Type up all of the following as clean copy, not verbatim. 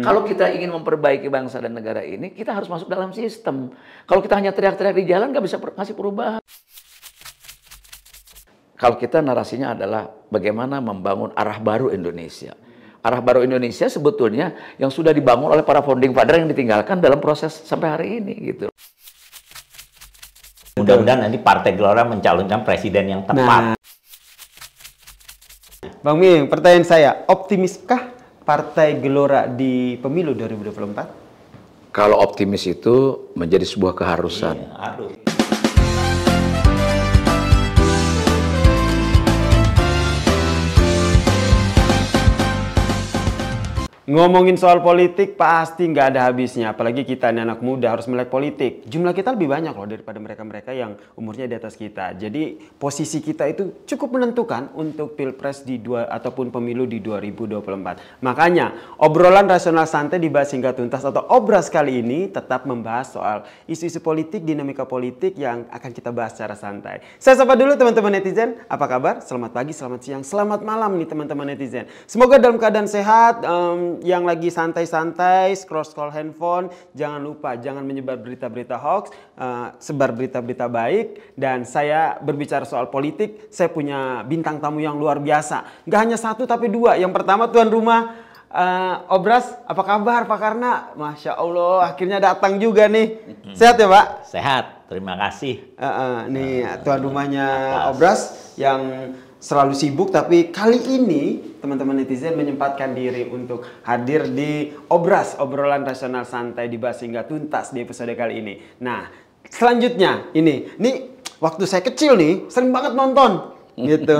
Kalau kita ingin memperbaiki bangsa dan negara ini, kita harus masuk dalam sistem. Kalau kita hanya teriak-teriak di jalan, nggak bisa ngasih perubahan. Kalau kita narasinya adalah bagaimana membangun arah baru Indonesia. Arah baru Indonesia sebetulnya yang sudah dibangun oleh para founding father yang ditinggalkan dalam proses sampai hari ini, gitu. Mudah-mudahan nanti Partai Gelora mencalonkan presiden yang tepat. Bang Ming, pertanyaan saya, optimiskah Partai Gelora di pemilu 2024? Kalau optimis itu menjadi sebuah keharusan. Iya, harus. Ngomongin soal politik pasti nggak ada habisnya, apalagi kita ini anak muda harus melek politik. Jumlah kita lebih banyak loh daripada mereka-mereka yang umurnya di atas kita. Jadi posisi kita itu cukup menentukan untuk pilpres ataupun pemilu di 2024. Makanya obrolan rasional santai dibahas hingga tuntas atau obras kali ini tetap membahas soal isu-isu politik, dinamika politik yang akan kita bahas secara santai. Saya sapa dulu teman-teman netizen, apa kabar? Selamat pagi, selamat siang, selamat malam nih teman-teman netizen. Semoga dalam keadaan sehat. Yang lagi santai-santai, scroll-scroll handphone, jangan lupa, jangan menyebar berita-berita hoax, sebar berita-berita baik. Dan saya berbicara soal politik, saya punya bintang tamu yang luar biasa. Gak hanya satu tapi dua. Yang pertama tuan rumah, Obras, apa kabar Pak Karna? Masya Allah, akhirnya datang juga nih. Sehat ya Pak? Sehat, terima kasih. Nih tuan rumahnya Obras yang selalu sibuk, tapi kali ini teman-teman netizen menyempatkan diri untuk hadir di Obras, obrolan rasional santai dibahas hingga tuntas di episode kali ini. Nah, selanjutnya ini waktu saya kecil nih sering banget nonton gitu.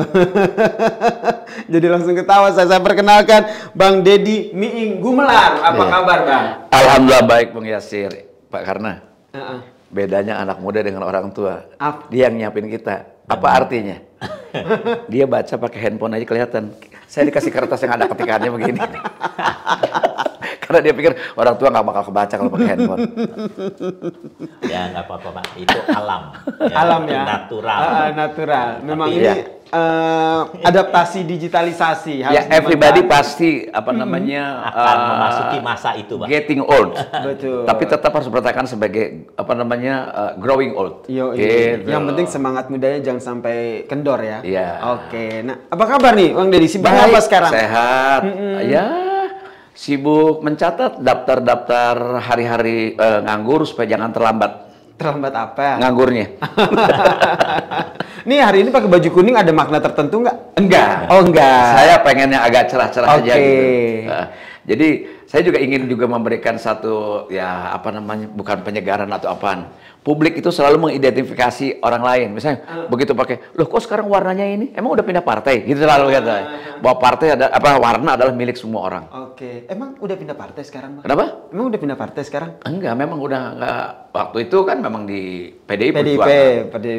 Jadi langsung ketawa saya perkenalkan Bang Deddy Miing Gumelar. Apa kabar Bang? Alhamdulillah baik Bang Yasir, Pak Karna. Bedanya anak muda dengan orang tua. Dia yang nyiapin kita. Apa artinya? Dia baca pakai handphone aja kelihatan. Saya dikasih kertas yang ada ketikannya begini. Karena dia pikir orang tua nggak bakal kebaca kalau pakai handphone. Ya nggak apa-apa Pak, itu alam. Ya, Alam ya? Natural. Natural. Memang Tapi, ini adaptasi digitalisasi. Ya, everybody pasti akan memasuki masa itu Pak. getting old. Betul. Tapi tetap harus bertahan sebagai growing old. Gitu. Yang penting semangat mudanya jangan sampai kendor ya. Iya. Oke. Nah, apa kabar nih Bang Deddy? Sibuk Baik, apa sekarang? Sehat. Ya, sibuk mencatat daftar-daftar hari-hari nganggur supaya jangan terlambat. Terlambat apa? Nganggurnya. Nih hari ini pakai baju kuning ada makna tertentu nggak? Enggak. Oh enggak. Saya pengennya agak cerah-cerah aja gitu. Oke. Jadi saya juga ingin memberikan satu bukan penyegaran atau apaan. Publik itu selalu mengidentifikasi orang lain. Misalnya begitu pakai, loh kok sekarang warnanya ini? Emang udah pindah partai? Gitu selalu kata. Bahwa partai warna adalah milik semua orang. Oke. Emang udah pindah partai sekarang, Bang? Kenapa? Emang udah pindah partai sekarang? Enggak, memang udah enggak. Waktu itu kan memang di PDI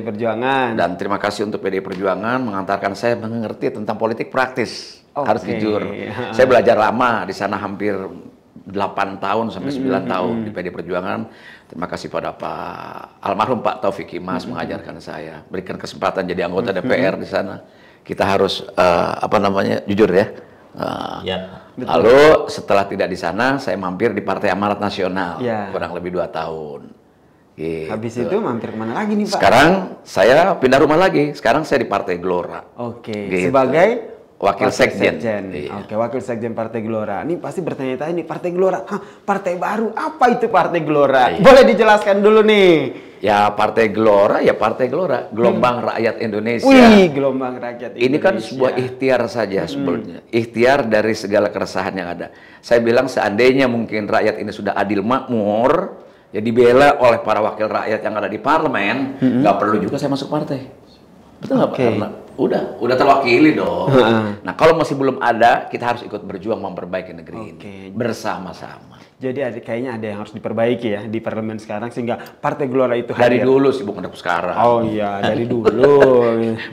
Perjuangan. Dan terima kasih untuk PDI Perjuangan mengantarkan saya mengerti tentang politik praktis. Harus jujur. Saya belajar lama di sana hampir 8 tahun sampai 9 tahun di PDI Perjuangan. Terima kasih pada almarhum Pak Taufik Kimas mengajarkan saya, berikan kesempatan jadi anggota DPR di sana. Kita harus jujur ya. Ya. Lalu setelah tidak di sana, saya mampir di Partai Amanat Nasional kurang lebih 2 tahun. Gitu. Habis itu mampir kemana lagi nih Pak? Sekarang saya pindah rumah lagi. Sekarang saya di Partai Gelora. Oke. Gitu. Sebagai Wakil Sekjen. Iya. Oke, Wakil Sekjen Partai Gelora. Ini pasti bertanya-tanya nih, Partai Gelora, partai baru, apa itu Partai Gelora? Iya. Boleh dijelaskan dulu nih. Ya Partai Gelora, Gelombang Rakyat Indonesia. Wih, Gelombang Rakyat Indonesia. Ini kan sebuah ikhtiar saja sebetulnya. Ikhtiar dari segala keresahan yang ada. Saya bilang seandainya mungkin rakyat ini sudah adil makmur, ya dibela oleh para wakil rakyat yang ada di parlemen, nggak perlu juga saya masuk partai. Betul nggak Pak? Karena udah terwakili dong. Nah kalau masih belum ada, kita harus ikut berjuang memperbaiki negeri ini bersama-sama. Jadi kayaknya ada yang harus diperbaiki ya di parlemen sekarang sehingga Partai Gelora itu dari dulu sih bukan sekarang. Oh iya, dari dulu.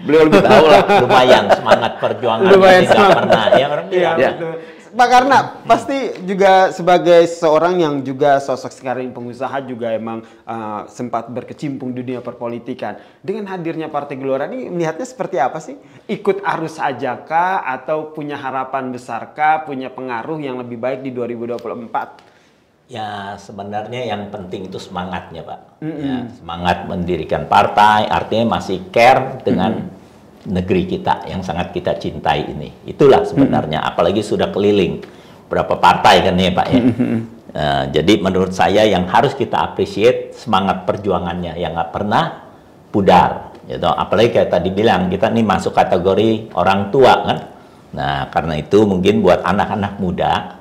Beliau lebih tahu lah. Lumayan semangat perjuangan. Lumayan tidak pernah ya orang bilang. Betul. Pak Karna pasti juga sebagai seorang yang juga sosok sekarang pengusaha juga emang sempat berkecimpung di dunia perpolitikan. Dengan hadirnya Partai Gelora ini melihatnya seperti apa sih? Ikut arus saja kah atau punya harapan besar kah, punya pengaruh yang lebih baik di 2024? Ya sebenarnya yang penting itu semangatnya Pak. Ya, semangat mendirikan partai, artinya masih care dengan negeri kita yang sangat kita cintai ini. Itulah sebenarnya, apalagi sudah keliling berapa partai kan ya Pak ya. Jadi menurut saya yang harus kita appreciate semangat perjuangannya yang nggak pernah pudar. Gitu. Apalagi kayak tadi bilang kita nih masuk kategori orang tua kan. Nah karena itu mungkin buat anak-anak muda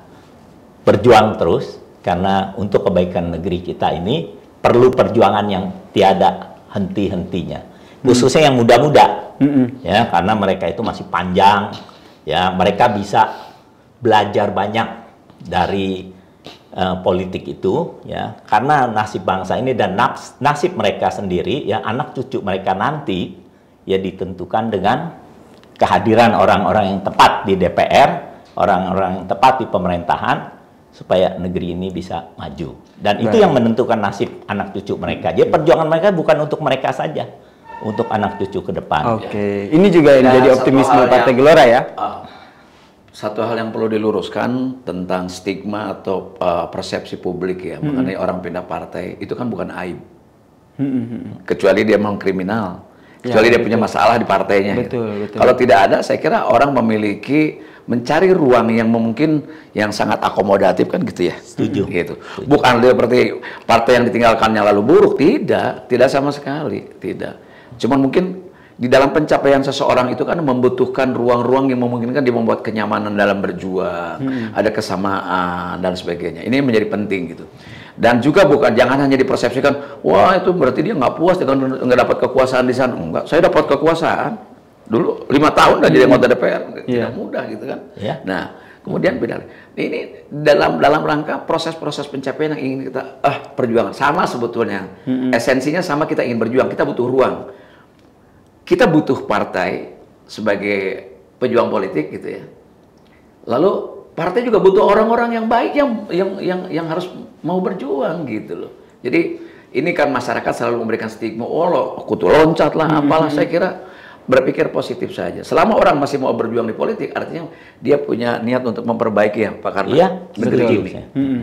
berjuang terus. Karena untuk kebaikan negeri kita ini perlu perjuangan yang tiada henti-hentinya, khususnya yang muda-muda, ya karena mereka itu masih panjang, ya mereka bisa belajar banyak dari politik itu, ya karena nasib bangsa ini dan nasib mereka sendiri, ya anak cucu mereka nanti, ya ditentukan dengan kehadiran orang-orang yang tepat di DPR, orang-orang yang tepat di pemerintahan. Supaya negeri ini bisa maju. Dan itu yang menentukan nasib anak cucu mereka. Jadi perjuangan mereka bukan untuk mereka saja, untuk anak cucu ke depan. Oke. Ini juga yang jadi optimisme Partai Gelora ya? Satu hal yang perlu diluruskan tentang stigma atau persepsi publik ya mengenai orang pindah partai, itu kan bukan aib. Kecuali dia memang kriminal. Kecuali dia punya masalah di partainya. Betul. Kalau tidak ada, saya kira orang mencari ruang yang mungkin yang sangat akomodatif kan gitu ya. Setuju. Gitu. Bukan seperti partai yang ditinggalkannya lalu buruk, tidak sama sekali, tidak. Cuman mungkin di dalam pencapaian seseorang itu kan membutuhkan ruang-ruang yang memungkinkan dia membuat kenyamanan dalam berjuang, ada kesamaan dan sebagainya. Ini menjadi penting gitu. Dan juga jangan hanya dipersepsikan, wah itu berarti dia nggak puas dengan nggak dapat kekuasaan di sana. Enggak, saya dapat kekuasaan. Dulu 5 tahun udah jadi anggota DPR, tidak mudah gitu kan. Nah, kemudian beda. Ini dalam rangka proses-proses pencapaian yang ingin kita perjuangan sama sebetulnya. Esensinya sama, kita ingin berjuang, kita butuh ruang. Kita butuh partai sebagai pejuang politik gitu ya. Lalu partai juga butuh orang-orang yang baik yang harus mau berjuang gitu loh. Jadi ini kan masyarakat selalu memberikan stigma, aku tuh loncat lah, apalah. Saya kira berpikir positif saja. Selama orang masih mau berjuang di politik, artinya dia punya niat untuk memperbaiki ya Pak Karna. Iya, negeri ini.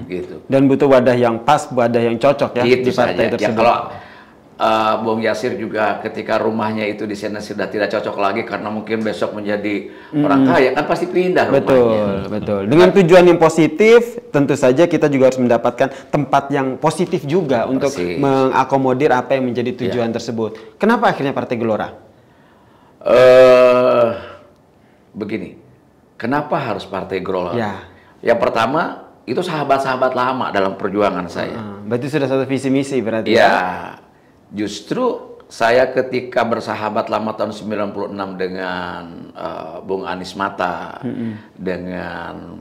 Gitu. Dan butuh wadah yang pas, wadah yang cocok ya Gitu di partai saja. tersebut. Ya, kalau Bung Yasir juga ketika rumahnya itu di sana sudah tidak cocok lagi karena mungkin besok menjadi orang kaya, kan pasti pindah rumahnya. Betul. Dengan tujuan yang positif, tentu saja kita juga harus mendapatkan tempat yang positif juga untuk mengakomodir apa yang menjadi tujuan tersebut. Kenapa akhirnya Partai Gelora? Begini, kenapa harus Partai Gelora? Ya. Yang pertama, itu sahabat-sahabat lama dalam perjuangan saya. Berarti sudah satu visi misi berarti ya? Justru saya ketika bersahabat lama tahun 96 dengan Bung Anies Mata, dengan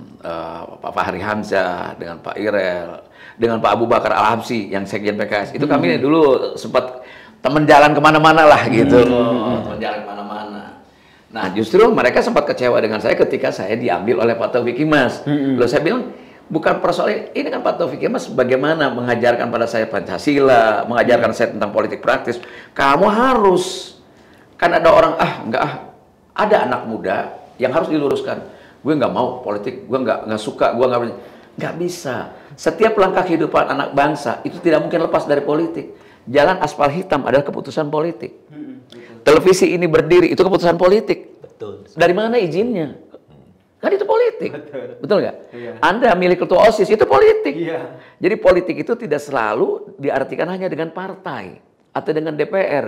Pak Fahri Hamzah, dengan Pak Irel, dengan Pak Abu Bakar Al-Habsyi yang sekjen PKS, itu kami dulu sempat teman jalan kemana-mana lah gitu, teman jalan kemana-mana. Nah justru mereka sempat kecewa dengan saya ketika saya diambil oleh Pak Taufik Kimas. Lalu saya bilang, bukan persoalan ini kan Pak Taufik Kimas bagaimana mengajarkan pada saya Pancasila, mengajarkan saya tentang politik praktis. Kamu harus, kan ada orang ada anak muda yang harus diluruskan. Gue nggak mau politik, gue nggak suka, gue nggak bisa. Setiap langkah kehidupan anak bangsa itu tidak mungkin lepas dari politik. Jalan aspal hitam adalah keputusan politik. Televisi ini berdiri itu keputusan politik. Betul. Dari mana izinnya? Kan itu politik, betul nggak? Anda milik ketua OSIS itu politik. Jadi politik itu tidak selalu diartikan hanya dengan partai atau dengan DPR.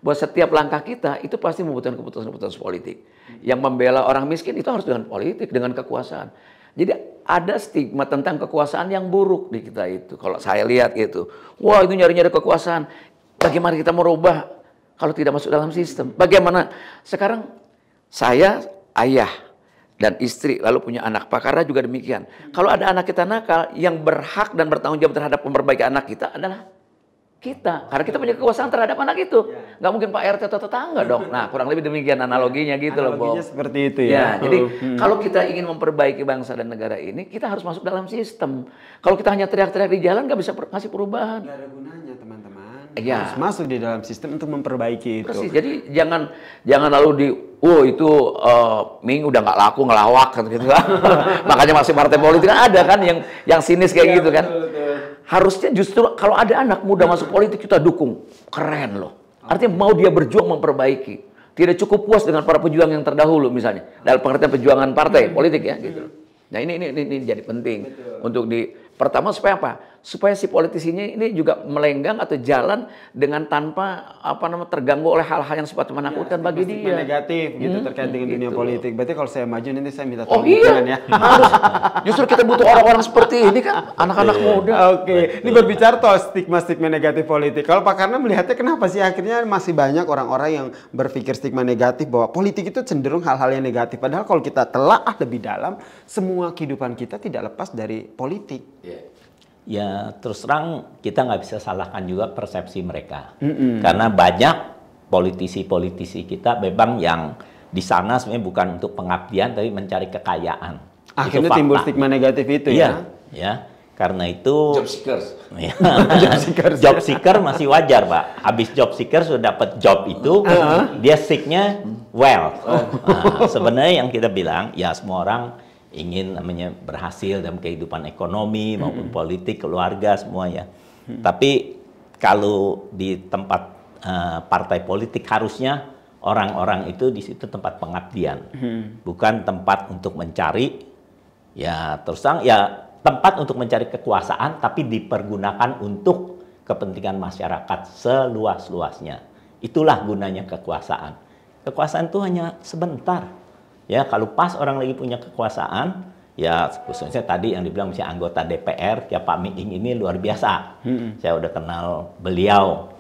Bahwa setiap langkah kita itu pasti membutuhkan keputusan-keputusan politik. Yang membela orang miskin itu harus dengan politik, dengan kekuasaan. Jadi ada stigma tentang kekuasaan yang buruk di kita itu. Kalau saya lihat itu, wah itu nyari-nyari kekuasaan. Bagaimana kita merubah kalau tidak masuk dalam sistem? Bagaimana sekarang saya ayah dan istri, lalu punya anak. Pak Karna juga demikian. Kalau ada anak kita nakal, yang berhak dan bertanggung jawab terhadap memperbaiki anak kita adalah kita, karena kita punya kekuasaan terhadap anak itu. Nggak mungkin Pak RT atau tetangga dong. Nah, kurang lebih demikian analoginya gitu loh, Bob. Analoginya seperti itu ya. Jadi kalau kita ingin memperbaiki bangsa dan negara ini, kita harus masuk dalam sistem. Kalau kita hanya teriak-teriak di jalan, nggak bisa ngasih perubahan. Nggak ada gunanya, teman-teman. Ya. Harus masuk di dalam sistem untuk memperbaiki itu. Persis. Jadi jangan lalu itu Ming udah nggak laku, ngelawak gitu kan. Makanya masih partai politik kan ada kan yang sinis kayak gitu kan. Harusnya justru kalau ada anak muda masuk politik kita dukung. Keren loh. Artinya mau dia berjuang memperbaiki. Tidak cukup puas dengan para pejuang yang terdahulu misalnya. Dalam pengertian perjuangan partai politik ya gitu. Nah ini jadi penting untuk pertama supaya apa? Supaya si politisinya ini juga melenggang atau jalan dengan tanpa terganggu oleh hal-hal yang sifatnya menakutkan bagi dia. Negatif gitu terkait dengan dunia politik. Berarti kalau saya maju nanti saya minta Oh tolong iya, ya. harus. Justru kita butuh orang-orang seperti ini kan, anak-anak muda. Oke, ini berbicara soal stigma-stigma negatif politik. Kalau Pak Karna melihatnya kenapa sih akhirnya masih banyak orang-orang yang berpikir stigma negatif bahwa politik itu cenderung hal-hal yang negatif. Padahal kalau kita telaah lebih dalam, semua kehidupan kita tidak lepas dari politik. Ya terus terang kita nggak bisa salahkan juga persepsi mereka. Karena banyak politisi-politisi kita memang yang di sana sebenarnya bukan untuk pengabdian tapi mencari kekayaan. Akhirnya timbul stigma negatif itu ya. Karena itu Job seekers. Ya, job seeker masih wajar, Pak. Habis job seeker sudah dapat job itu, dia seeknya wealth. Nah, sebenarnya yang kita bilang ya semua orang ingin namanya berhasil dalam kehidupan ekonomi maupun politik, keluarga semuanya. Tapi kalau di tempat partai politik harusnya orang-orang itu di situ tempat pengabdian, bukan tempat untuk mencari ya terus terang ya tempat untuk mencari kekuasaan, tapi dipergunakan untuk kepentingan masyarakat seluas-luasnya. Itulah gunanya kekuasaan. Kekuasaan itu hanya sebentar. Ya, kalau pas orang lagi punya kekuasaan, ya khususnya tadi yang dibilang misalnya anggota DPR, ya Pak Miing ini luar biasa. Saya udah kenal beliau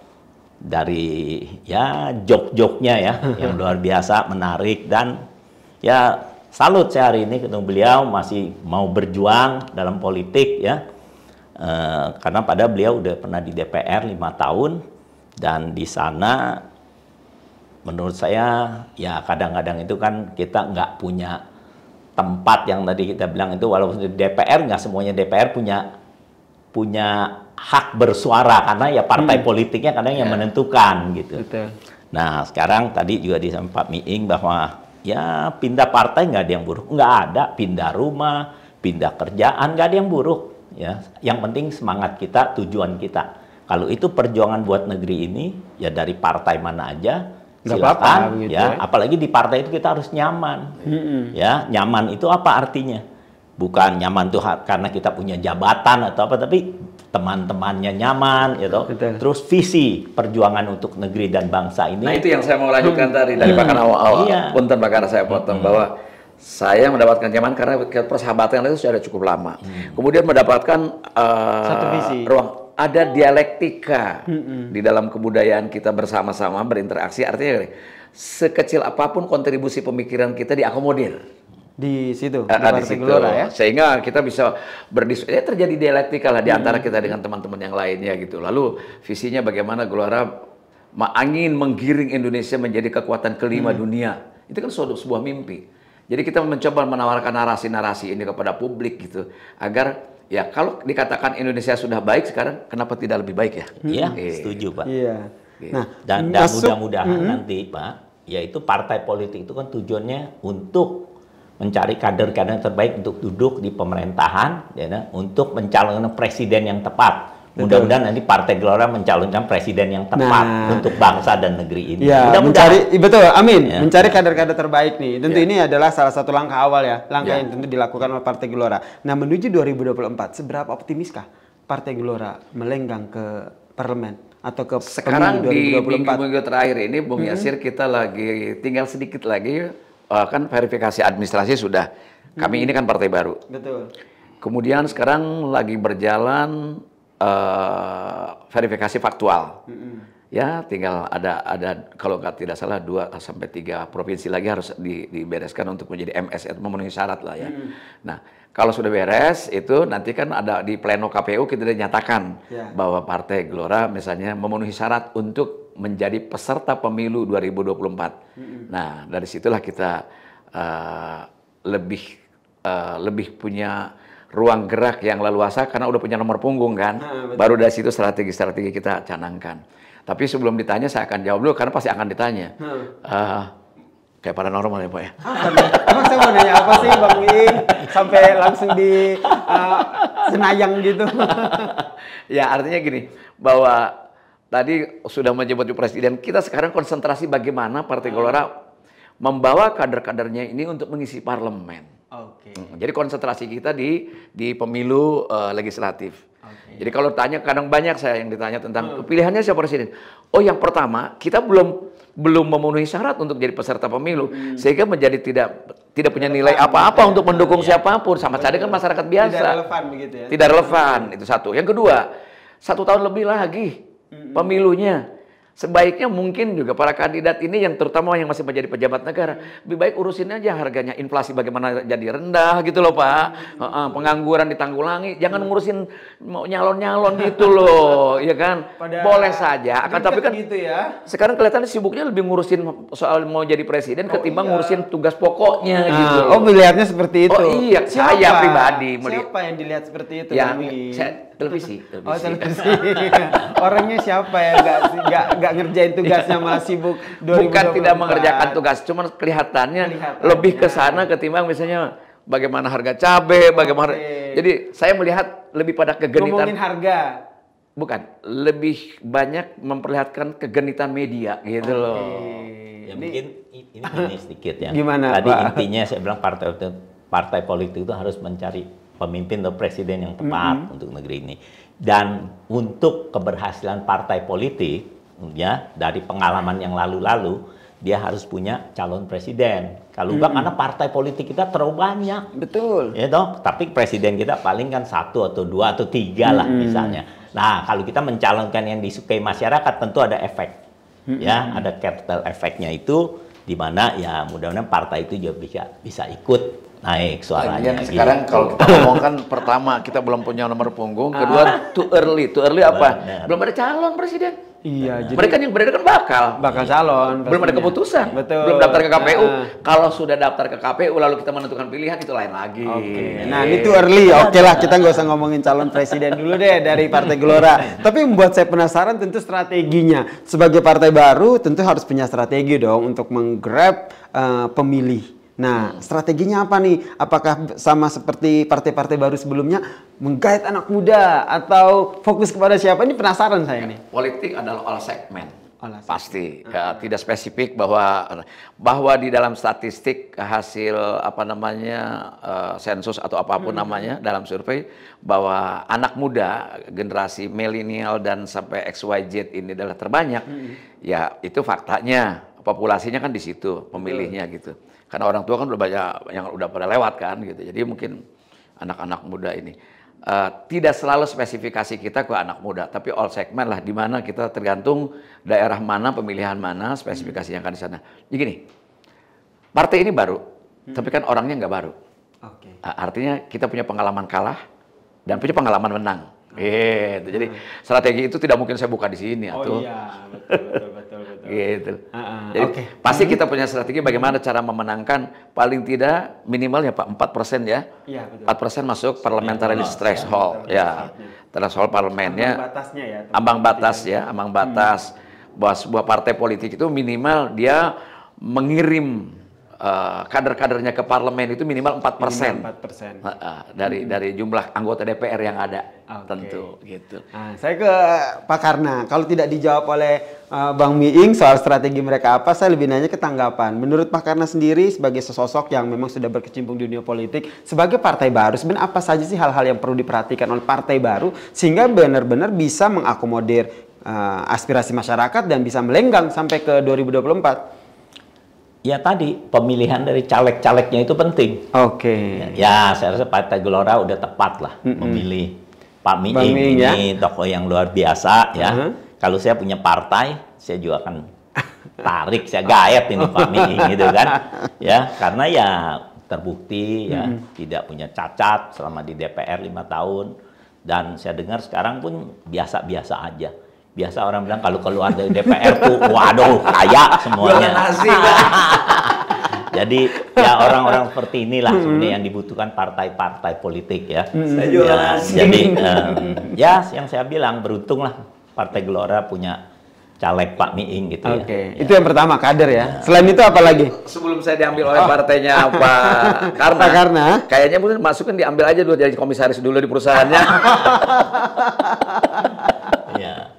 dari ya jok-joknya ya, yang luar biasa, menarik dan ya salut saya hari ini ketemu beliau masih mau berjuang dalam politik ya. Karena pada beliau udah pernah di DPR 5 tahun dan di sana menurut saya ya kadang-kadang itu kan kita nggak punya tempat yang tadi kita bilang itu walaupun di DPR nggak semuanya DPR punya hak bersuara karena ya partai politiknya kadang yang menentukan gitu. Betul. Nah sekarang tadi juga disampaikan Pak Miing bahwa ya pindah partai nggak ada yang buruk, nggak ada pindah rumah, pindah kerjaan nggak ada yang buruk ya. Yang penting semangat kita, tujuan kita. Kalau itu perjuangan buat negeri ini ya dari partai mana aja. Silakan gitu ya. Apalagi di partai itu kita harus nyaman. Ya, nyaman itu apa artinya? Bukan nyaman tuh karena kita punya jabatan atau apa, tapi teman-temannya nyaman gitu. Terus visi perjuangan untuk negeri dan bangsa ini. Nah, itu yang saya mau lanjutkan tadi dari Pak Karna awal. Punten Pak Karna saya potong bahwa saya mendapatkan nyaman karena persahabatan itu sudah cukup lama. Kemudian mendapatkan satu visi. Ruang ada dialektika di dalam kebudayaan kita bersama-sama berinteraksi. Artinya sekecil apapun kontribusi pemikiran kita diakomodir di situ, di Partai Gelora ya. Sehingga kita bisa berdiskusi. Terjadi dialektika lah di antara kita dengan teman-teman yang lainnya gitu. Lalu visinya bagaimana Gelora angin menggiring Indonesia menjadi kekuatan kelima dunia. Itu kan sebuah mimpi. Jadi kita mencoba menawarkan narasi-narasi ini kepada publik gitu agar ya kalau dikatakan Indonesia sudah baik sekarang, kenapa tidak lebih baik ya? Iya, setuju Pak. Iya. Nah, dan mudah-mudahan nanti Pak, yaitu partai politik itu kan tujuannya untuk mencari kader-kader terbaik untuk duduk di pemerintahan, ya, untuk mencalonkan presiden yang tepat. Mudah-mudahan nanti Partai Gelora mencalonkan presiden yang tepat untuk bangsa dan negeri ini. Ya, betul, amin. Ya. Mencari kader-kader terbaik nih. Tentu ini adalah salah satu langkah awal ya, langkah yang tentu dilakukan oleh Partai Gelora. Nah, menuju 2024, seberapa optimiskah Partai Gelora melenggang ke parlemen atau ke sekarang di minggu-minggu terakhir ini, Bung Yasir, kita lagi tinggal sedikit lagi kan verifikasi administrasi sudah. Kami ini kan partai baru. Betul. Kemudian sekarang lagi berjalan verifikasi faktual. Ya, tinggal ada kalau tidak salah 2 sampai 3 provinsi lagi harus dibereskan untuk menjadi MS atau memenuhi syarat lah ya. Nah, Kalau sudah beres, itu nanti kan ada di pleno KPU kita dinyatakan bahwa Partai Gelora misalnya memenuhi syarat untuk menjadi peserta pemilu 2024. Nah, dari situlah kita lebih punya ruang gerak yang leluasa karena udah punya nomor punggung kan. Baru dari situ strategi-strategi kita canangkan. Tapi sebelum ditanya saya akan jawab dulu karena pasti akan ditanya. Kayak paranormal ya Pak ya. Emang saya mau nanya apa sih Bang Miing sampai langsung di Senayang gitu? Ya artinya gini, bahwa tadi sudah menyebut presiden, kita sekarang konsentrasi bagaimana Partai Gelora membawa kader-kadernya ini untuk mengisi parlemen. Jadi konsentrasi kita di pemilu legislatif. Jadi kalau tanya, kadang banyak saya yang ditanya tentang pilihannya siapa presiden. Oh yang pertama, kita belum memenuhi syarat untuk jadi peserta pemilu, sehingga menjadi tidak punya nilai apa-apa untuk mendukung siapapun. Sama saja kan masyarakat biasa. Tidak relevan begitu ya? Tidak relevan, itu satu. Yang kedua, 1 tahun lebih lagi pemilunya. Sebaiknya mungkin juga para kandidat ini yang terutama yang masih menjadi pejabat negara, lebih baik urusin aja harganya, inflasi bagaimana jadi rendah gitu loh Pak, pengangguran ditanggulangi, jangan ngurusin mau nyalon-nyalon gitu loh, ya kan? Boleh saja, akan tapi kan gitu ya. Sekarang kelihatannya sibuknya lebih ngurusin soal mau jadi presiden ketimbang ngurusin tugas pokoknya gitu. Oh melihatnya seperti itu? Oh iya, saya pribadi Siapa yang dilihat seperti itu? Ya, televisi. Oh televisi. Orangnya siapa ya nggak ngerjain tugasnya malah sibuk 2024. Bukan tidak mengerjakan tugas, cuman kelihatannya lebih ke sana ketimbang misalnya bagaimana harga cabai, bagaimana. Jadi saya melihat lebih pada kegenitan. Ngomongin harga. Bukan, lebih banyak memperlihatkan kegenitan media gitu loh. Ya mungkin ini sedikit ya. Gimana, Tadi Pak? intinya saya bilang partai politik itu harus mencari pemimpin atau presiden yang tepat untuk negeri ini. Dan untuk keberhasilan partai politik, ya dari pengalaman yang lalu-lalu, dia harus punya calon presiden. Kalau enggak, karena partai politik kita terlalu banyak. Betul. Ya toh, tapi presiden kita paling kan 1 atau 2 atau 3 lah misalnya. Nah, kalau kita mencalonkan yang disukai masyarakat, tentu ada efek. Ya, ada capital efeknya itu, di mana ya mudah-mudahan partai itu juga bisa ikut naik suaranya. Sekarang kalau kita ngomongkan pertama kita belum punya nomor punggung, kedua too early apa? Belum ada calon presiden. Iya, jadi mereka yang beredar kan bakal calon. Belum ada keputusan. Betul. Belum daftar ke KPU. Kalau sudah daftar ke KPU lalu kita menentukan pilihan itu lain lagi. Nah, ini too early. Oke lah, kita nggak usah ngomongin calon presiden dulu deh dari Partai Gelora. Tapi membuat saya penasaran tentu strateginya. Sebagai partai baru tentu harus punya strategi dong untuk menggrab pemilih. Nah, strateginya apa nih? Apakah sama seperti partai-partai baru sebelumnya, menggait anak muda atau fokus kepada siapa? Ini penasaran saya nih. Politik adalah all segmen. Pasti. Ya, tidak spesifik bahwa di dalam statistik hasil sensus atau apapun namanya dalam survei, bahwa anak muda generasi milenial dan sampai XYZ ini adalah terbanyak. Ya, itu faktanya. Populasinya kan di situ pemilihnya gitu. Karena orang tua kan udah banyak yang udah pada lewat kan gitu. Jadi mungkin anak-anak muda ini tidak selalu spesifikasi kita ke anak muda, tapi all segmen lah, di mana kita tergantung daerah mana, pemilihan mana, spesifikasi yang akan di sana. Jadi gini, partai ini baru, tapi kan orangnya nggak baru. Artinya kita punya pengalaman kalah dan punya pengalaman menang. Gitu. Jadi strategi itu tidak mungkin saya buka di sini atau. Iya, betul. Gitu. Jadi pasti kita punya strategi bagaimana cara memenangkan paling tidak minimal ya Pak 4% ya. Iya, betul. 4% masuk parliamentary threshold ya. Threshold parlemennya. Ambang batas bahwa sebuah partai politik itu minimal dia mengirim kader-kadernya ke parlemen itu minimal 4%. Dari jumlah anggota DPR yang ada. Tentu gitu. Nah, saya ke Pak Karna. Kalau tidak dijawab oleh Bang Miing soal strategi mereka apa, saya lebih nanya ke tanggapan. Menurut Pak Karna sendiri sebagai sosok yang memang sudah berkecimpung di dunia politik, sebagai partai baru, sebenarnya apa saja sih hal-hal yang perlu diperhatikan oleh partai baru sehingga benar-benar bisa mengakomodir aspirasi masyarakat dan bisa melenggang sampai ke 2024? Ya tadi pemilihan dari caleg-calegnya itu penting. Ya saya rasa Partai Gelora udah tepat lah memilih Pak Miing ini tokoh yang luar biasa ya. Kalau saya punya partai, saya juga akan tarik, saya gaet ini Pak Miing gitu kan. Ya karena ya terbukti ya, tidak punya cacat selama di DPR 5 tahun. Dan saya dengar sekarang pun biasa-biasa aja. Biasa orang bilang kalau keluar dari DPR tuh, waduh, kaya semuanya. Jadi ya orang-orang seperti inilah sebenarnya yang dibutuhkan partai-partai politik ya. Ya jadi ya yang saya bilang beruntunglah Partai Gelora punya caleg Pak Miing gitu ya. Oke, itu yang pertama kader ya. Selain itu apa lagi? Sebelum saya diambil oleh partainya Pak Karna, kayaknya mungkin masukin diambil aja dulu jadi komisaris dulu di perusahaannya. Ya.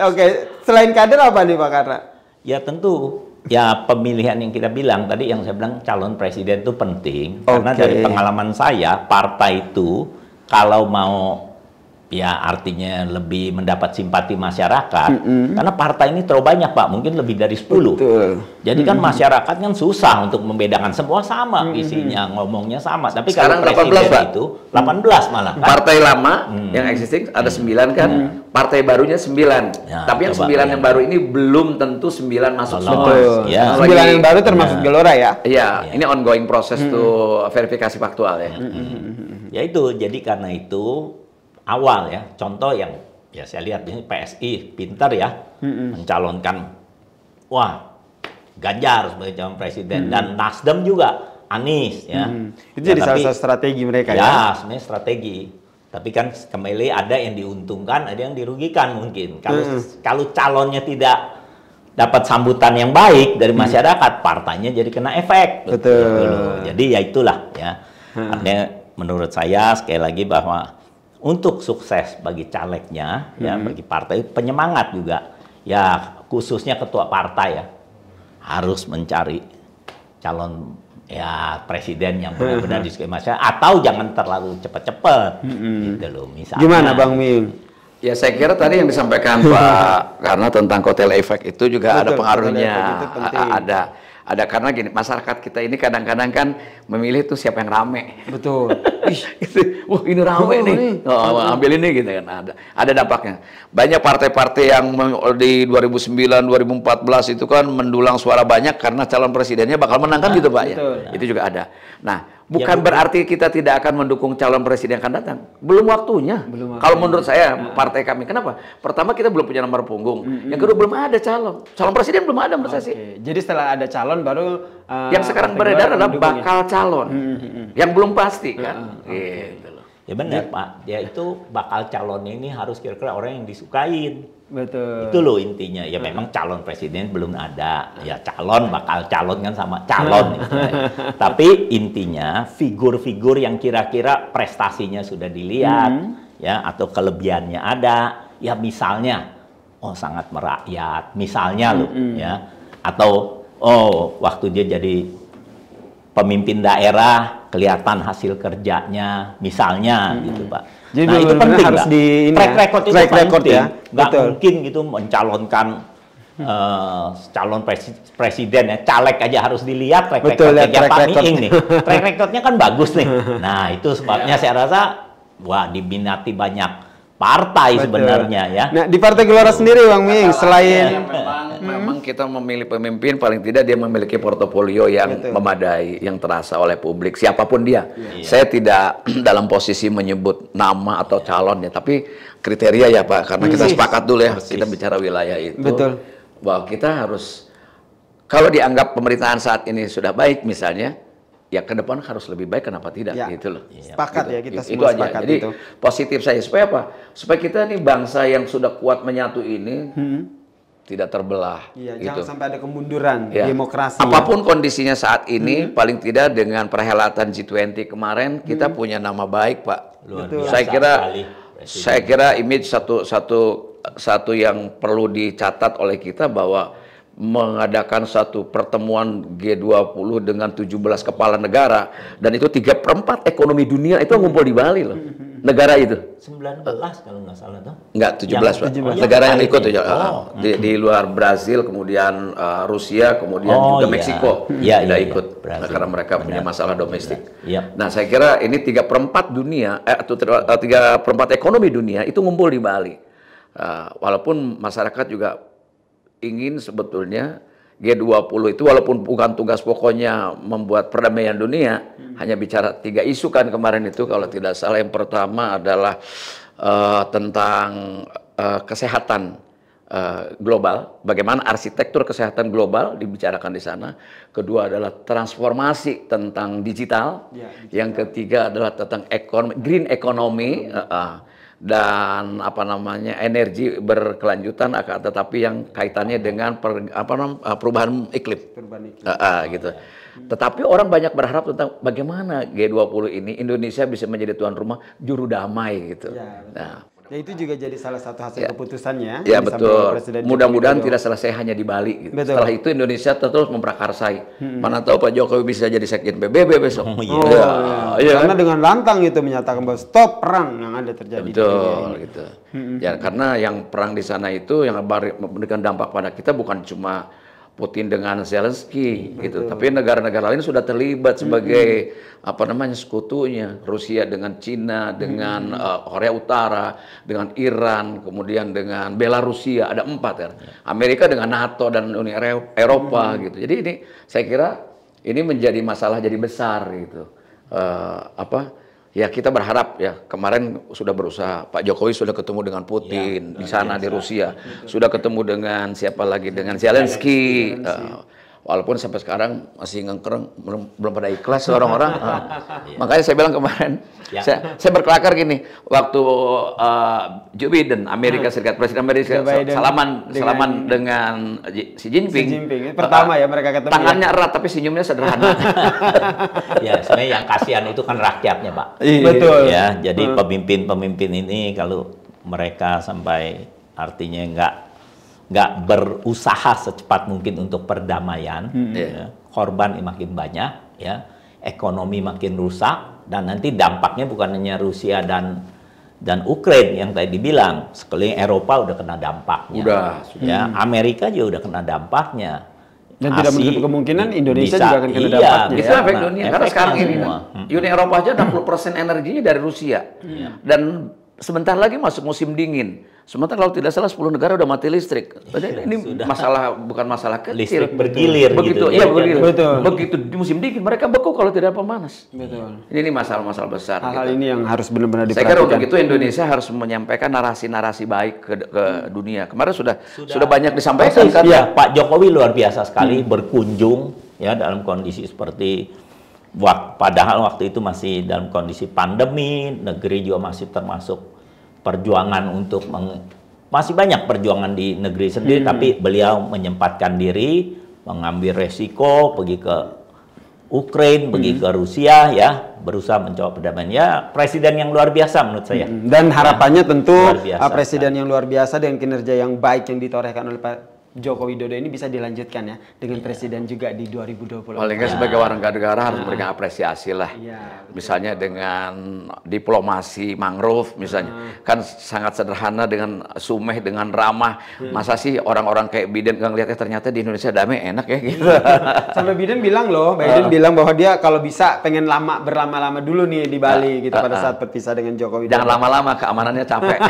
Oke, selain kader apa nih Pak Karna? Ya tentu. Ya pemilihan yang kita bilang tadi yang saya bilang calon presiden itu penting. Karena dari pengalaman saya partai itu kalau mau ya artinya lebih mendapat simpati masyarakat, karena partai ini terlalu banyak Pak, mungkin lebih dari 10. Betul. Jadi kan masyarakat kan susah untuk membedakan, semua sama isinya, ngomongnya sama. Tapi sekarang kalau presiden 18 Pak. itu 18 malah kan? Partai lama yang existing ada 9 kan, partai barunya 9. Ya, tapi yang 9 yang baru ini belum tentu 9 masuk semua. Betul. Ya. 9 yang baru termasuk Gelora ya? Iya, ini ongoing proses tuh verifikasi faktual ya. Ya itu, jadi karena itu awal ya, contoh yang ya saya lihat ini PSI pintar ya mencalonkan Ganjar sebagai calon presiden dan Nasdem juga Anies ya. Itu Ya, jadi tapi- salah satu strategi mereka ya? Ya, sebenarnya strategi. Tapi kan kembali ada yang diuntungkan, ada yang dirugikan mungkin. Kalau calonnya tidak dapat sambutan yang baik dari masyarakat, partainya jadi kena efek. Betul. Gitu loh. Jadi ya itulah ya. Artinya menurut saya sekali lagi bahwa untuk sukses bagi calegnya, ya bagi partai penyemangat juga, ya khususnya ketua partai ya harus mencari calon ya presiden yang benar-benar disukai masyarakat, atau jangan terlalu cepat-cepat, gitu loh. Misalnya. Gimana Bang Miing? Ya saya kira tadi yang disampaikan Pak karena tentang kotel efek itu juga ada Betul, pengaruhnya. kotel efek itu penting. Ada karena gini, masyarakat kita ini kadang-kadang kan memilih tuh siapa yang rame. Betul. Gitu. Wah ini rame nih, ambil ini gitu kan. Ada dampaknya. Banyak partai-partai yang di 2009, 2014 itu kan mendulang suara banyak karena calon presidennya bakal menang kan gitu Pak ya. Itu juga ada. Nah, bukan berarti kita tidak akan mendukung calon presiden yang akan datang. Belum waktunya. Kalau menurut saya partai kami, kenapa? Pertama kita belum punya nomor punggung. Yang kedua belum ada calon. Calon presiden belum ada menurut saya sih. Jadi setelah ada calon baru Yang sekarang Partai beredar Gelora adalah mendukung ya? bakal calon. Yang belum pasti kan. Gitu loh. Ya benar Pak, ya itu bakal calon ini harus kira-kira orang yang disukain. Betul. Itu loh intinya. Ya memang calon presiden belum ada. Ya calon, bakal calon kan sama calon. Istilahnya. Tapi intinya figur-figur yang kira-kira prestasinya sudah dilihat, ya atau kelebihannya ada. Ya misalnya, sangat merakyat. Misalnya loh, ya. Atau waktu dia jadi pemimpin daerah kelihatan hasil kerjanya, misalnya gitu Pak. Jadi nah itu benar-benar penting harus Pak. di ini Track ya, record itu track record penting. ya. Nggak Betul. mungkin gitu mencalonkan calon presiden ya, caleg aja harus dilihat track Betul, recordnya lihat track Pak record. Miing nih. Track recordnya kan bagus nih. Nah itu sebabnya saya rasa diminati banyak partai sebenarnya ya. Nah, di Partai Gelora sendiri Bang Miing selain Memang kita memilih pemimpin paling tidak dia memiliki portofolio yang memadai, yang terasa oleh publik siapapun dia. Saya tidak dalam posisi menyebut nama atau calon ya, tapi kriteria ya Pak, karena kita sepakat dulu ya, kita bicara wilayah itu. Betul. Bahwa kita harus, kalau dianggap pemerintahan saat ini sudah baik misalnya, ya ke depan harus lebih baik, kenapa tidak, Ya, gitu loh. sepakat ya, kita Itu semua aja. sepakat Jadi itu. positif saya supaya apa? Supaya kita nih bangsa yang sudah kuat menyatu ini tidak terbelah. Iya, gitu. jangan sampai ada kemunduran Ya. demokrasi. Apapun kondisinya saat ini, paling tidak dengan perhelatan G20 kemarin kita punya nama baik, Pak. Luar Betul. biasa Saya sekali. kira image satu yang perlu dicatat oleh kita bahwa mengadakan satu pertemuan G20 dengan 17 kepala negara dan itu 3/4 ekonomi dunia itu ngumpul di Bali loh. Negara itu. 19 kalau nggak salah tuh. Enggak, 17 Pak. 17. Negara yang ikut Ini. di luar Brazil, kemudian Rusia, kemudian juga iya. Meksiko Iya, tidak iya, ikut Brazil. karena mereka punya masalah domestik. Iya. Nah, saya kira ini 3/4 dunia atau 3/4 ekonomi dunia itu ngumpul di Bali. Walaupun masyarakat juga ingin sebetulnya G20 itu walaupun bukan tugas pokoknya membuat perdamaian dunia, hanya bicara 3 isu kan kemarin itu kalau tidak salah. Yang pertama adalah tentang kesehatan global, bagaimana arsitektur kesehatan global dibicarakan di sana. Kedua adalah transformasi tentang digital. Yang ketiga adalah tentang green economy. Dan energi berkelanjutan, tetapi yang kaitannya dengan perubahan iklim. Gitu. Tetapi orang banyak berharap tentang bagaimana G20 ini Indonesia bisa menjadi tuan rumah juru damai gitu. Ya itu juga jadi salah satu hasil keputusannya. Ya betul. Mudah-mudahan tidak selesai hanya di Bali. Gitu. Setelah itu Indonesia terus memprakarsai. Mana tahu Pak Jokowi bisa jadi sekjen PBB besok. Karena dengan lantang itu menyatakan bahwa stop perang yang ada terjadi. Betul gitu. Ya karena yang perang di sana itu yang memberikan dampak pada kita bukan cuma Putin dengan Zelensky gitu, tapi negara-negara lain sudah terlibat sebagai sekutunya. Rusia dengan Cina, dengan Korea Utara, dengan Iran, kemudian dengan Belarusia, ada 4 ya. Amerika dengan NATO dan Uni Eropa gitu. Jadi ini saya kira ini menjadi masalah jadi besar gitu. Ya kita berharap ya, kemarin sudah berusaha, Pak Jokowi sudah ketemu dengan Putin di sana di Rusia, sudah ketemu dengan siapa lagi, dengan Zelensky. Walaupun sampai sekarang masih ngengkereng, belum pada ikhlas orang-orang. Makanya saya bilang kemarin, saya berkelakar gini, waktu Joe Biden, Amerika Serikat, Presiden Amerika, salaman dengan Xi Jinping. Pertama ya mereka ketemu. Tangannya erat tapi senyumnya sederhana. Ya sebenarnya yang kasihan itu kan rakyatnya, Pak. Betul. Ya, jadi pemimpin-pemimpin ini kalau mereka sampai artinya nggak berusaha secepat mungkin untuk perdamaian, ya, korban makin banyak, ya, ekonomi makin rusak, dan nanti dampaknya bukan hanya Rusia dan Ukraina yang tadi dibilang, sekeliling Eropa udah kena dampaknya, ya, Amerika juga udah kena dampaknya. Dan tidak menutup kemungkinan Indonesia juga akan kena dampaknya. Bisa efek dunia. Karena sekarang ini Uni Eropa aja 60% energinya dari Rusia, dan sebentar lagi masuk musim dingin. Sementara kalau tidak salah 10 negara udah mati listrik. Ini masalah, bukan masalah kecil. Listrik bergilir begitu, gitu. Iya, bergilir. Begitu di musim dingin mereka beku kalau tidak pemanas. Ini masalah-masalah besar. Hal-hal ini yang harus benar-benar diperhatikan. Saya kira untuk itu Indonesia harus menyampaikan narasi-narasi baik ke dunia. Kemarin sudah banyak disampaikan kan. Ya, Pak Jokowi luar biasa sekali berkunjung ya dalam kondisi seperti padahal waktu itu masih dalam kondisi pandemi, negeri juga masih termasuk perjuangan untuk masih banyak perjuangan di negeri sendiri, tapi beliau menyempatkan diri, mengambil resiko, pergi ke Ukraina, pergi ke Rusia, ya, berusaha mencoba perdamaian. Ya, presiden yang luar biasa menurut saya. Dan harapannya tentu presiden yang luar biasa dengan kinerja yang baik yang ditorehkan oleh Pak Joko Widodo ini bisa dilanjutkan ya dengan presiden juga di 2024. Paling nggak sebagai warga negara harus memberikan apresiasi lah. Misalnya dengan diplomasi mangrove misalnya, kan sangat sederhana, dengan sumeh, dengan ramah. Masa sih orang-orang kayak Biden nggak ngeliatnya ternyata di Indonesia damai, enak ya gitu. Sampai Biden bilang loh, bilang bahwa dia kalau bisa pengen berlama-lama dulu nih di Bali gitu pada saat berpisah dengan Joko Widodo. Jangan lama-lama, keamanannya capek.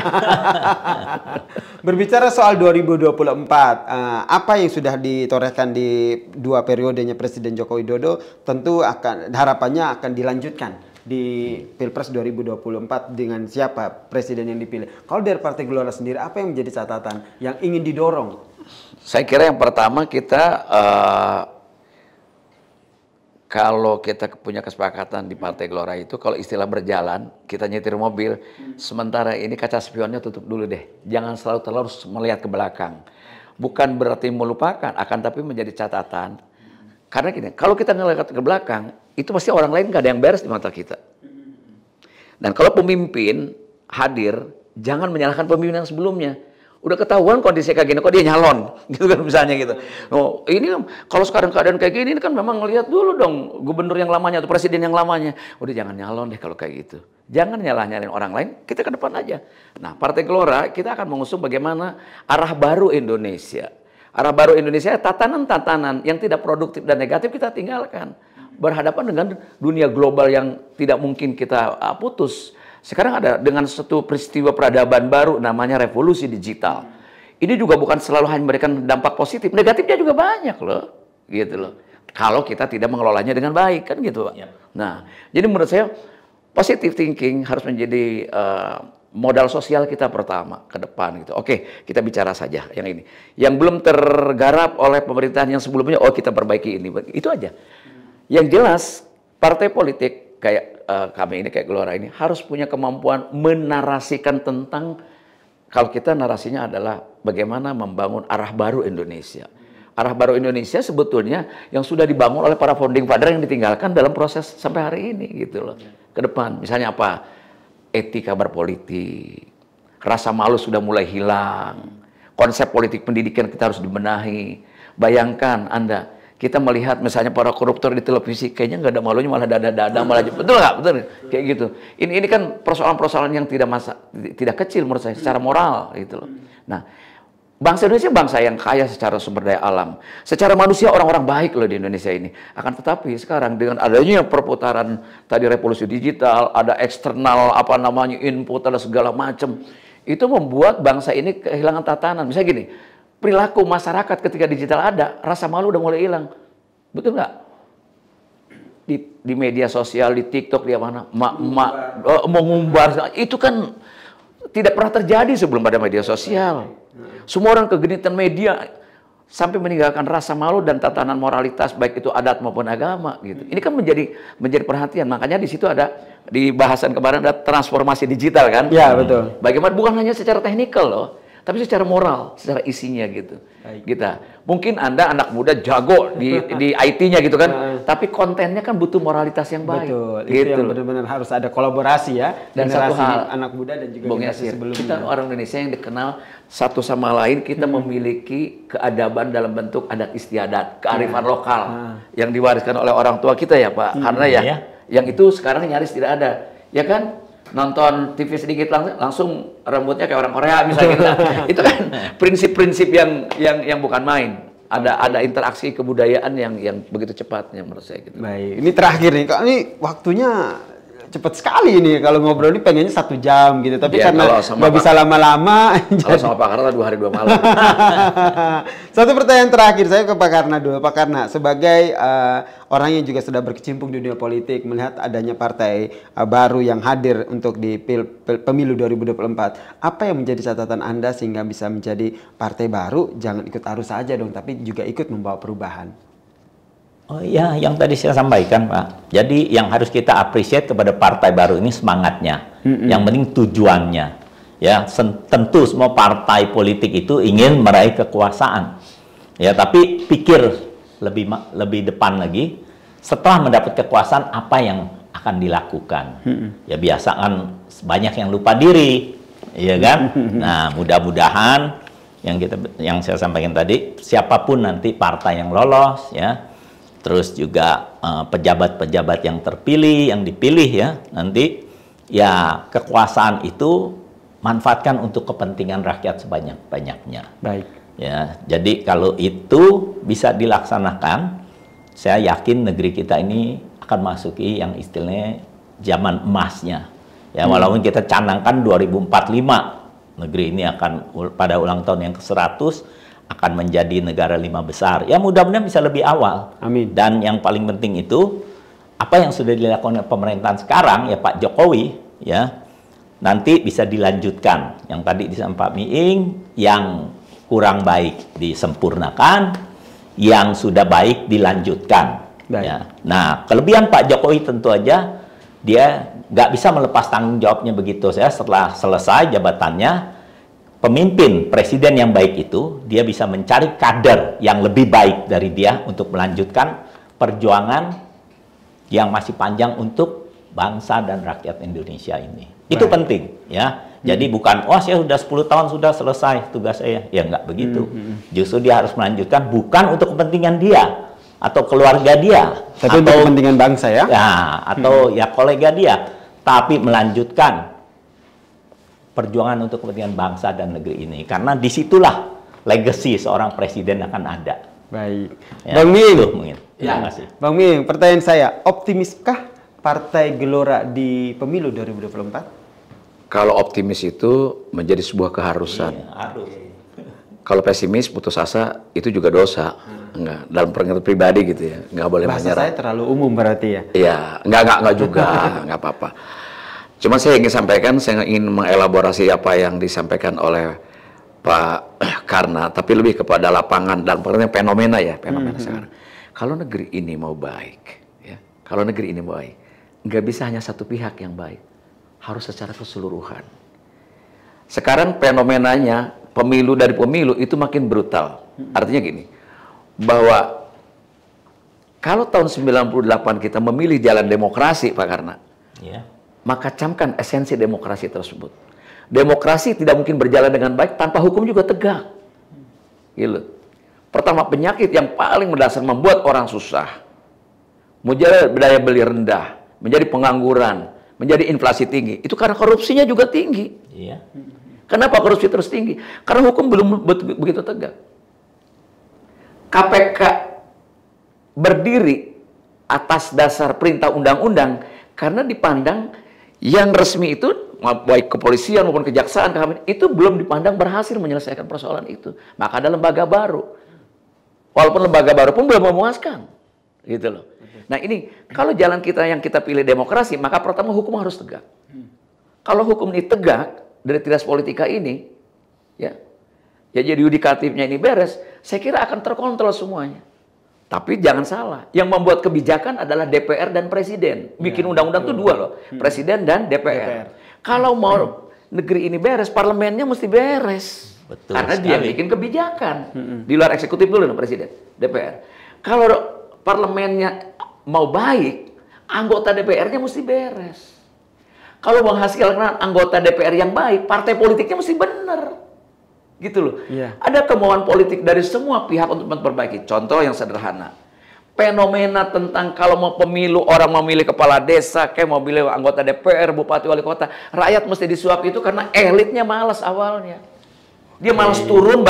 Berbicara soal 2024, apa yang sudah ditorehkan di 2 periodenya Presiden Joko Widodo tentu harapannya akan dilanjutkan di Pilpres 2024 dengan siapa presiden yang dipilih. Kalau dari Partai Gelora sendiri, apa yang menjadi catatan yang ingin didorong? Saya kira yang pertama kita kalau kita punya kesepakatan di Partai Gelora itu, kalau istilah berjalan, kita nyetir mobil, sementara ini kaca spionnya tutup dulu deh. Jangan selalu terus melihat ke belakang. Bukan berarti melupakan, akan tapi menjadi catatan. Karena gini, kalau kita ngelihat ke belakang, itu pasti orang lain gak ada yang beres di mata kita. Dan kalau pemimpin hadir, jangan menyalahkan pemimpin yang sebelumnya. Udah ketahuan kondisi kayak gini, kok dia nyalon, gitu kan misalnya gitu. Oh, ini kalau sekarang keadaan kayak gini kan memang ngelihat dulu dong gubernur yang lamanya atau presiden yang lamanya. Udah jangan nyalon deh kalau kayak gitu. Jangan nyalahin orang lain, kita ke depan aja. Nah, Partai Gelora kita akan mengusung bagaimana arah baru Indonesia. Arah baru Indonesia, tatanan-tatanan yang tidak produktif dan negatif kita tinggalkan. Berhadapan dengan dunia global yang tidak mungkin kita putus. Sekarang ada dengan satu peristiwa peradaban baru namanya revolusi digital. ini juga bukan selalu hanya memberikan dampak positif, negatifnya juga banyak loh, gitu loh. Kalau kita tidak mengelolanya dengan baik kan gitu, Pak. Nah, jadi menurut saya positive thinking harus menjadi modal sosial kita pertama ke depan gitu. Oke, kita bicara saja yang ini. Yang belum tergarap oleh pemerintahan yang sebelumnya, kita perbaiki ini. Itu aja. Yang jelas partai politik kayak kami ini, kayak Gelora ini harus punya kemampuan menarasikan tentang, kalau kita narasinya adalah bagaimana membangun arah baru Indonesia. Arah baru Indonesia sebetulnya yang sudah dibangun oleh para founding father yang ditinggalkan dalam proses sampai hari ini gitu loh. Ke depan, misalnya apa? Etika berpolitik, rasa malu sudah mulai hilang, konsep politik pendidikan kita harus dibenahi. Bayangkan Anda, kita melihat misalnya para koruptor di televisi, kayaknya nggak ada malunya, malah dada-dada, malah betul nggak? Betul, kayak gitu. Ini kan persoalan-persoalan yang tidak kecil menurut saya secara moral gitu loh. Nah, bangsa Indonesia bangsa yang kaya secara sumber daya alam, secara manusia orang-orang baik loh di Indonesia ini. Akan tetapi sekarang dengan adanya perputaran tadi revolusi digital, ada eksternal input, ada segala macam, itu membuat bangsa ini kehilangan tatanan. Misalnya gini. Perilaku masyarakat ketika digital ada, rasa malu udah mulai hilang. Betul nggak? Di media sosial, di TikTok, di mana, mengumbar, itu kan tidak pernah terjadi sebelum ada media sosial. Semua orang kegenitan media sampai meninggalkan rasa malu dan tatanan moralitas, baik itu adat maupun agama. Gitu. Ini kan menjadi perhatian. Makanya di situ ada, di bahasan kemarin ada transformasi digital kan? Ya, betul. Bagaimana, bukan hanya secara teknikal loh, tapi secara moral, secara isinya gitu. Kita mungkin Anda anak muda jago di IT-nya gitu kan, tapi kontennya kan butuh moralitas yang baik. Betul. Gitu. Itu yang benar-benar harus ada kolaborasi ya. Dan satu hal, anak muda dan juga generasi sebelumnya. kita orang Indonesia yang dikenal satu sama lain, kita memiliki keadaban dalam bentuk adat istiadat, kearifan lokal yang diwariskan oleh orang tua kita ya Pak. Karena yang itu sekarang nyaris tidak ada, ya kan? Nonton TV sedikit langsung rambutnya kayak orang Korea misalnya gitu. Itu kan prinsip-prinsip yang bukan main. Ada interaksi kebudayaan yang begitu cepatnya menurut saya gitu. Baik, ini terakhir nih, Kak, ini waktunya cepet sekali nih, kalau ngobrol ini pengennya 1 jam gitu, tapi ya, karena nggak bisa lama-lama. Kalau sama Pak Karna 2 hari 2 malam. Satu pertanyaan terakhir saya ke Pak Karna dulu. Pak Karna, sebagai orang yang juga sudah berkecimpung di dunia politik, melihat adanya partai baru yang hadir untuk di pemilu 2024, apa yang menjadi catatan Anda sehingga bisa menjadi partai baru jangan ikut arus saja dong, tapi juga ikut membawa perubahan? Oh iya, yang tadi saya sampaikan Pak. Jadi yang harus kita appreciate kepada partai baru ini semangatnya. Yang penting tujuannya. Ya, tentu semua partai politik itu ingin meraih kekuasaan. Ya, tapi pikir lebih depan lagi. Setelah mendapat kekuasaan, apa yang akan dilakukan? Ya biasa kan banyak yang lupa diri, ya kan? Nah, mudah-mudahan yang saya sampaikan tadi, siapapun nanti partai yang lolos, ya. Terus juga pejabat-pejabat yang terpilih, yang dipilih ya, nanti ya kekuasaan itu manfaatkan untuk kepentingan rakyat sebanyak-banyaknya. Baik. Ya, jadi kalau itu bisa dilaksanakan, saya yakin negeri kita ini akan masuki yang istilahnya zaman emasnya. Ya, walaupun kita canangkan 2045 negeri ini akan pada ulang tahun yang ke-100 akan menjadi negara 5 besar. Ya mudah-mudahan bisa lebih awal. Amin. Dan yang paling penting itu apa yang sudah dilakukan oleh pemerintahan sekarang ya Pak Jokowi ya nanti bisa dilanjutkan. Yang tadi disampaikan Pak Miing, yang kurang baik disempurnakan, yang sudah baik dilanjutkan. Baik. Ya. Nah kelebihan Pak Jokowi tentu aja dia nggak bisa melepas tanggung jawabnya begitu saya setelah selesai jabatannya. Pemimpin presiden yang baik itu, dia bisa mencari kader yang lebih baik dari dia untuk melanjutkan perjuangan yang masih panjang untuk bangsa dan rakyat Indonesia ini. Itu penting, ya. Jadi bukan, saya sudah 10 tahun sudah selesai tugas saya. Ya nggak begitu. Justru dia harus melanjutkan bukan untuk kepentingan dia atau keluarga dia. Tapi untuk kepentingan bangsa ya? Ya, atau ya kolega dia. Tapi melanjutkan perjuangan untuk kepentingan bangsa dan negeri ini. Karena disitulah legacy seorang presiden akan ada. Baik. Ya, Bang Miing. Terima kasih. Bang Miing, pertanyaan saya, optimiskah Partai Gelora di pemilu 2024? Kalau optimis itu menjadi sebuah keharusan. Iya, harus. Kalau pesimis, putus asa, itu juga dosa. Enggak, dalam pengertian pribadi gitu ya. Nggak boleh Bahasa menyerah. saya terlalu umum berarti ya? Iya, enggak juga, nggak apa-apa. Cuma saya ingin sampaikan, saya ingin mengelaborasi apa yang disampaikan oleh Pak Karna, tapi lebih kepada lapangan dan fenomena ya, fenomena sekarang. Kalau negeri ini mau baik, ya, kalau negeri ini mau baik, nggak bisa hanya satu pihak yang baik, harus secara keseluruhan. Sekarang fenomenanya pemilu dari pemilu itu makin brutal. Artinya gini, bahwa kalau tahun 98 kita memilih jalan demokrasi, Pak Karna, maka camkan esensi demokrasi tersebut. Demokrasi tidak mungkin berjalan dengan baik tanpa hukum juga tegak. Gitu. Pertama, penyakit yang paling mendasar membuat orang susah, menjadi daya beli rendah, menjadi pengangguran, menjadi inflasi tinggi, itu karena korupsinya juga tinggi. Iya. Kenapa korupsi terus tinggi? Karena hukum belum begitu tegak. KPK berdiri atas dasar perintah undang-undang karena dipandang yang resmi itu, baik kepolisian maupun kejaksaan, itu belum dipandang berhasil menyelesaikan persoalan itu. Maka ada lembaga baru. Walaupun lembaga baru pun belum memuaskan. Gitu loh. Nah ini, kalau jalan kita yang kita pilih demokrasi, maka pertama hukum harus tegak. Kalau hukum ini tegak, dari trias politika ini, ya jadi yudikatifnya ini beres, saya kira akan terkontrol semuanya. Tapi jangan salah, yang membuat kebijakan adalah DPR dan Presiden. Bikin undang-undang itu dua loh, Presiden dan DPR. Kalau mau negeri ini beres, parlemennya mesti beres. Betul karena sekali. dia bikin kebijakan. Di luar eksekutif dulu Presiden, DPR. Kalau parlemennya mau baik, anggota DPR-nya mesti beres. Kalau menghasilkan anggota DPR yang baik, partai politiknya mesti benar. Gitu loh. Ada kemauan politik dari semua pihak untuk memperbaiki. Contoh yang sederhana. Fenomena tentang kalau mau pemilu, orang memilih kepala desa, kayak mau pilih anggota DPR, bupati, wali kota, rakyat mesti disuap itu karena elitnya malas awalnya. Dia malas turun,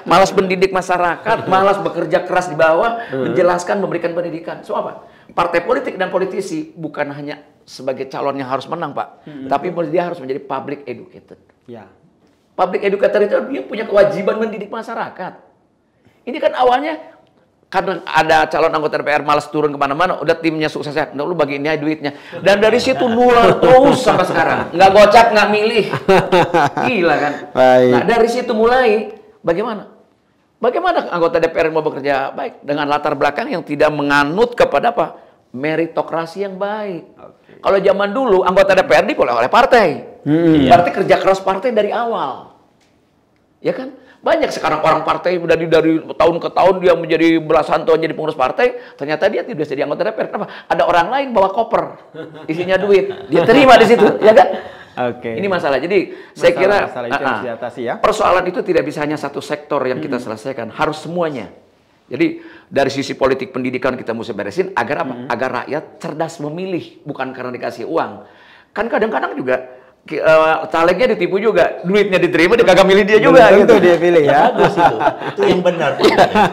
malas mendidik masyarakat, malas bekerja keras di bawah, menjelaskan, memberikan pendidikan. So apa? Partai politik dan politisi bukan hanya sebagai calon yang harus menang, Pak, tapi dia harus menjadi public educated. Ya. Public educator itu dia punya kewajiban mendidik masyarakat. Ini kan awalnya karena ada calon anggota DPR malas turun kemana-mana, udah timnya sukses ya, lu bagi ini aja duitnya. Dan dari situ nular terus sampai sekarang. Nggak gocap, nggak milih. Gila kan? Baik. Nah dari situ mulai, bagaimana? Bagaimana anggota DPR mau bekerja baik? Dengan latar belakang yang tidak menganut kepada apa? Meritokrasi yang baik. Kalau zaman dulu anggota DPR dipilih oleh partai. Berarti kerja keras partai dari awal. Ya kan? Banyak sekarang orang partai dari tahun ke tahun dia menjadi belasan tahun jadi pengurus partai, ternyata dia tidak jadi anggota DPR. Kenapa? Ada orang lain bawa koper, isinya duit, dia terima di situ, ya kan? Ini masalah. Jadi saya kira itu harus diatasi ya. Persoalan itu tidak bisa hanya satu sektor yang kita selesaikan, harus semuanya. Jadi dari sisi politik pendidikan kita mesti beresin agar apa? Agar rakyat cerdas memilih, bukan karena dikasih uang. Kan kadang-kadang juga calegnya ditipu juga, duitnya diterima dia kagak milih dia juga. Itu dia pilih ya. Bagus itu yang benar.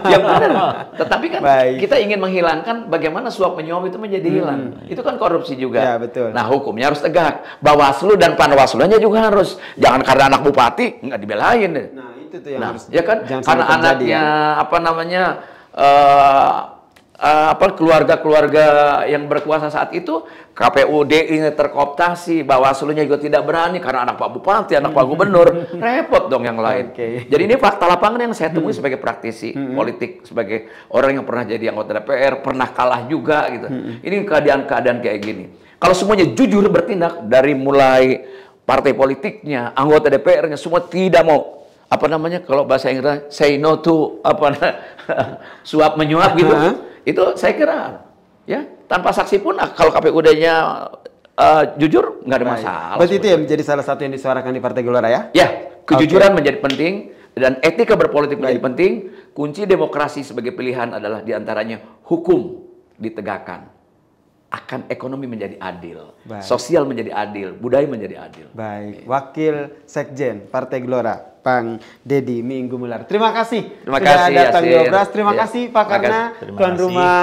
Yang benar. Tetapi kan kita ingin menghilangkan bagaimana suap menyuap itu menjadi hilang. Itu kan korupsi juga. Ya, betul. Nah hukumnya harus tegak. Bawaslu dan panwaslunya juga harus. Jangan karena anak bupati nggak dibelain. Nah itu tuh yang harus. Ya kan karena anaknya apa namanya keluarga-keluarga yang berkuasa saat itu, KPUD ini terkooptasi, Bawaslunya juga tidak berani karena anak Pak Bupati, anak Pak Gubernur, repot dong yang lain. Jadi ini fakta lapangan yang saya temui sebagai praktisi politik, sebagai orang yang pernah jadi anggota DPR, pernah kalah juga gitu. Ini keadaan-keadaan kayak gini. Kalau semuanya jujur bertindak dari mulai partai politiknya, anggota DPR-nya semua tidak mau apa namanya kalau bahasa Inggris say no to suap menyuap gitu. Itu saya kira ya tanpa saksi pun kalau KPUD-nya jujur nggak ada masalah. Berarti itu yang menjadi salah satu yang disuarakan di Partai Gelora ya? Ya, kejujuran menjadi penting dan etika berpolitik menjadi penting. Kunci demokrasi sebagai pilihan adalah diantaranya hukum ditegakkan, akan ekonomi menjadi adil, sosial menjadi adil, budaya menjadi adil. Baik, Wakil Sekjen Partai Gelora Bang Deddy Minggu Mular. Terima kasih Terima sudah kasih, datang di Yasin. Obras. Terima Iya. kasih Pak karena Terima tuan kasih. rumah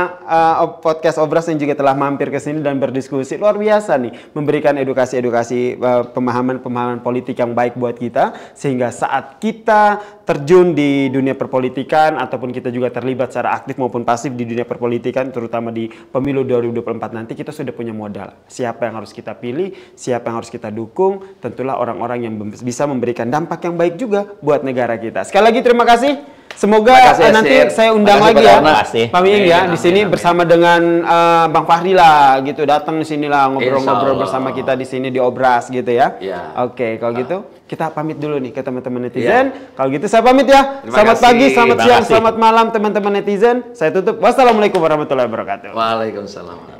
podcast Obras yang juga telah mampir ke sini dan berdiskusi luar biasa nih, memberikan edukasi-edukasi pemahaman-pemahaman politik yang baik buat kita, sehingga saat kita terjun di dunia perpolitikan ataupun kita juga terlibat secara aktif maupun pasif di dunia perpolitikan, terutama di pemilu 2024 nanti, kita sudah punya modal. Siapa yang harus kita pilih, siapa yang harus kita dukung, tentulah orang-orang yang bisa memberikan dampak yang baik juga buat negara kita. Sekali lagi terima kasih. Semoga Terima kasih, nanti Yasin. saya undang Terima lagi kasih, ya, Terima kasih. Pak Miing ya, Amin, di sini amin. bersama dengan Bang Fahri lah, gitu. Datang di sini lah ngobrol-ngobrol Insya Allah. bersama kita di sini di Obras gitu ya. Ya. Oke, kalau gitu kita pamit dulu nih ke teman-teman netizen. Kalau gitu saya pamit ya. Terima Selamat kasih. pagi, selamat Terima siang, kasih. selamat malam teman-teman netizen. Saya tutup. Wassalamualaikum warahmatullahi wabarakatuh. Waalaikumsalam.